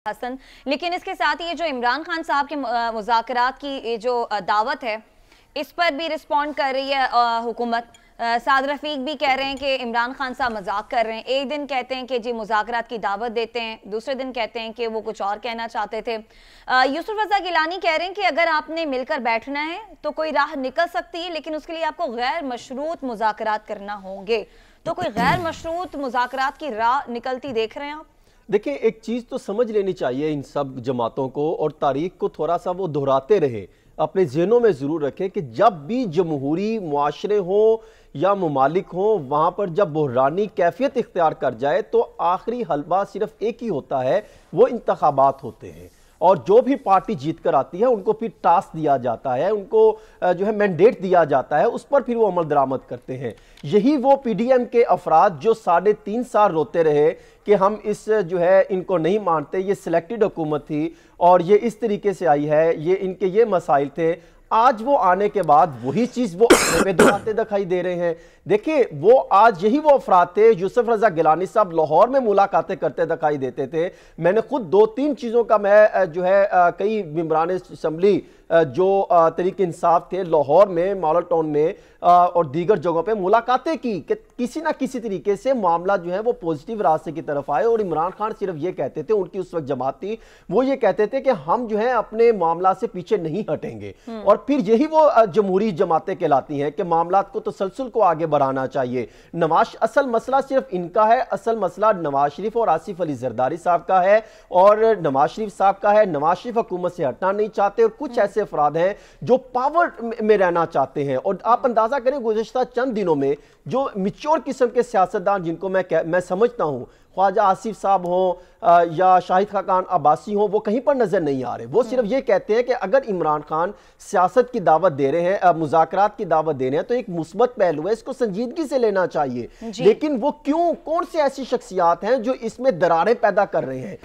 حسن، لیکن اس کے ساتھ یہ جو عمران خان صاحب کے مذاکرات کی یہ جو دعوت ہے اس پر بھی رسپونڈ کر رہی ہے حکومت۔ سعد رفیق بھی کہہ رہے ہیں کہ عمران خان صاحب مذاق کر رہے ہیں، ایک دن کہتے ہیں کہ جی مذاکرات کی دعوت دیتے ہیں، دوسرے دن کہتے ہیں کہ وہ کچھ اور کہنا چاہتے تھے۔ یوسف رضا گیلانی کہہ رہے ہیں کہ اگر آپ نے مل کر بیٹھنا ہے تو کوئی راہ نکل سکتی ہے، لیکن اس کے لیے آپ کو غیر مشروط مذاکرات کرنا ہوں گے۔ تو کوئی غیر مشروط مذاکرات کی راہ نکلتی دیکھ رہے ہیں آپ؟ دیکھیں، ایک چیز تو سمجھ لینی چاہیے ان سب جماعتوں کو، اور تاریخ کو تھوڑا سا وہ دہراتے رہے، اپنے ذہنوں میں ضرور رکھیں کہ جب بھی جمہوری معاشرے ہوں یا ممالک ہوں، وہاں پر جب بحرانی کیفیت اختیار کر جائے تو آخری حلبہ صرف ایک ہی ہوتا ہے، وہ انتخابات ہوتے ہیں۔ اور جو بھی پارٹی جیت کر آتی ہے ان کو پھر ٹاسک دیا جاتا ہے، ان کو جو ہے مینڈیٹ دیا جاتا ہے، اس پر پھر وہ عمل درآمد کرتے ہیں۔ یہی وہ پی ڈی ایم کے افراد جو 3.5 سال روتے رہے کہ ہم اس جو ہے ان کو نہیں مانتے، یہ سلیکٹڈ حکومت تھی اور یہ اس طریقے سے آئی ہے، یہ ان کے یہ مسائل تھے، آج وہ آنے کے بعد وہی چیز وہ اپنے پہ دکھاتے دکھائی دے رہے ہیں۔ دیکھیں، وہ آج یہی وہ افراد تھے، یوسف رضا گیلانی صاحب لاہور میں ملاقاتیں کرتے دکھائی دیتے تھے۔ میں نے خود 2-3 چیزوں کا میں جو ہے کئی ممبران اسمبلی جو تحریک انصاف تھے لاہور میں، ماڈل ٹاؤن میں اور دیگر جگہوں پہ ملاقاتیں کی کہ کسی نہ کسی طریقے سے معاملہ جو ہے وہ پوزیٹیو راستے کی طرف آئے۔ اور عمران خان صرف یہ کہتے تھے، ان کی اس وقت جماعت تھی، وہ یہ کہتے تھے کہ ہم جو ہے اپنے معاملات سے پیچھے نہیں ہٹیں گے۔ اور پھر یہی وہ جمہوری جماعتیں کہلاتی ہیں کہ معاملات کو تسلسل کو آگے بڑھانا چاہیے۔ اصل مسئلہ صرف ان کا ہے، اصل مسئلہ نواز شریف اور آصف علی زرداری صاحب کا ہے، اور نواز شریف صاحب کا ہے۔ نواز شریف حکومت سے ہٹنا نہیں چاہتے، اور کچھ ایسے افراد ہیں جو پاور میں رہنا چاہتے ہیں۔ اور آپ اندازہ کریں گزشتہ چند دنوں میں جو میچور قسم کے سیاستدان جن کو میں سمجھتا ہوں، خواجہ آصف صاحب ہوں یا شاہد خاقان عباسی ہوں، وہ کہیں پر نظر نہیں آ رہے۔ وہ صرف یہ کہتے ہیں کہ اگر عمران خان سیاست کی دعوت دے رہے ہیں، مذاکرات کی دعوت دے رہے ہیں، تو ایک مثبت پہلو ہے، اس کو سنجیدگی سے لینا چاہیے۔ لیکن وہ کون سے ایسی شخصیات ہیں جو اس میں دراریں پیدا کر رہے ہیں؟